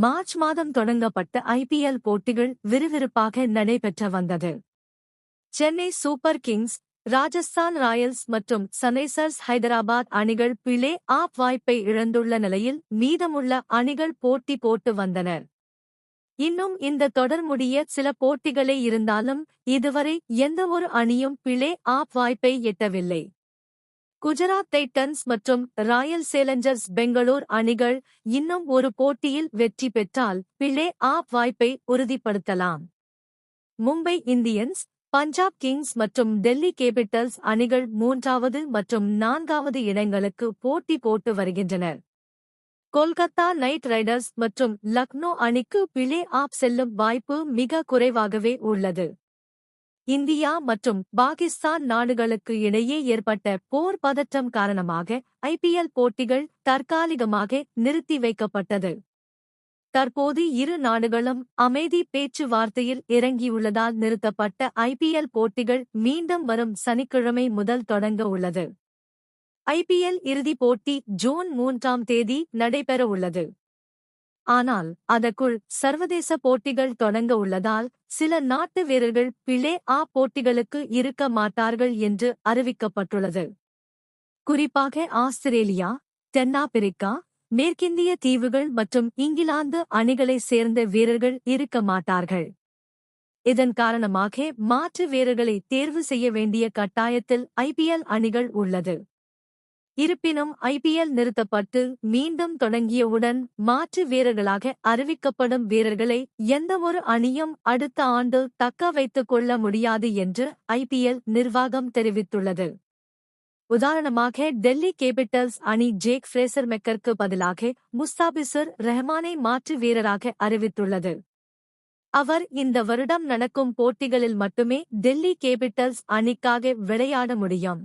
March மாதம் தொடங்கப்பட்ட IPL போட்டிகள் விறுவிறுப்பாக நடைபெற்று வந்தது. Chennai super Kings, Rajasthan Royals மற்றும் சன்ரைசர்ஸ் ஹைதராபாத் அணிகள் பிளே ஆஃப் வாய்ப்பை இழந்துள்ள நிலையில் மீதமுள்ள அணிகள் போட்டி போட்டு வந்தனர். இன்னும் இந்த தொடர் முடிய சில போட்டிகளே இருந்தாலும் இதுவரை எந்தவொரு அணியும் பிளே ஆஃப் வாய்ப்பை எட்டவில்லை. குஜராத் டைட்டன்ஸ் மற்றும் ராயல் சேலஞ்சர்ஸ் பெங்களூர் அணிகள் இன்னும் ஒரு போட்டியில் வெற்றி பெற்றால் பிளே ஆஃப் வாய்ப்பை உறுதிப்படுத்தலாம். மும்பை இந்தியன்ஸ், பஞ்சாப் கிங்ஸ் மற்றும் டெல்லி கேபிட்டல்ஸ் அணிகள் 3வது மற்றும் 4வது இடங்களுக்கு போட்டி போட்டு வருகின்றனர். கொல்கத்தா நைட் ரைடர்ஸ் மற்றும் லக்னோ அணிக்கு பிளே ஆஃப் செல்லும் வாய்ப்பு மிக குறைவாகவே உள்ளது. இந்தியா மற்றும் பாகிஸ்தான் நாடுகளுக்கு இடையே ஏற்பட்ட போர் பதற்றம் காரணமாக ஐபிஎல் போட்டிகள் தற்காலிகமாக நிறுத்தி வைக்கப்பட்டது. தற்போது இரு நாடுகளும் அமைதி பேச்சுவார்த்தையில் இறங்கியுள்ளதால் நிறுத்தப்பட்ட ஐபிஎல் போட்டிகள் மீண்டும் வரும் சனிக்கிழமை முதல் தொடங்க உள்ளது. ஐபிஎல் இறுதிப் போட்டி ஜூன் 3ஆம் தேதி நடைபெற உள்ளது. ஆனால் அதற்குள் சர்வதேச போட்டிகள் தொடங்க உள்ளதால் சில நாட்டு வீரர்கள் பிளே ஆஃப் போட்டிகளுக்கு இருக்க மாட்டார்கள் என்று அறிவிக்கப்பட்டுள்ளது. குறிப்பாக ஆஸ்திரேலியா, தென்னாப்பிரிக்கா, மேற்கிந்திய தீவுகள் மற்றும் இங்கிலாந்து அணிகளைச் சேர்ந்த வீரர்கள் இருக்க மாட்டார்கள். இதன் காரணமாக மாற்று வீரர்களை தேர்வு செய்ய வேண்டிய கட்டாயத்தில் ஐபிஎல் அணிகள் உள்ளது. இருப்பினும் ஐபிஎல் நிறுத்தப்பட்டு மீண்டும் தொடங்கியவுடன் மாற்று வீரர்களாக அறிவிக்கப்படும் வீரர்களை எந்தவொரு அணியும் அடுத்த ஆண்டு தக்க வைத்துக் கொள்ள முடியாது என்று ஐபிஎல் நிர்வாகம் தெரிவித்துள்ளது. உதாரணமாக டெல்லி கேபிட்டல்ஸ் அணி ஜேக் ஃப்ரேசர் மெக்கருக்கு பதிலாக முஸ்தாபிசுர் ரஹ்மானை மாற்று வீரராக அறிவித்துள்ளது. அவர் இந்த வருடம் நடக்கும் போட்டிகளில் மட்டுமே டெல்லி கேபிட்டல்ஸ் அணிக்காக விளையாட முடியும்.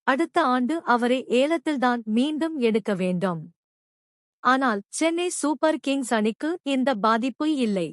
அடுத்த ஆண்டு அவரை ஏலத்தில்தான் மீண்டும் எடுக்க வேண்டும். ஆனால் சென்னை சூப்பர் கிங்ஸ் அணிக்கு இந்த பாதிப்பு இல்லை.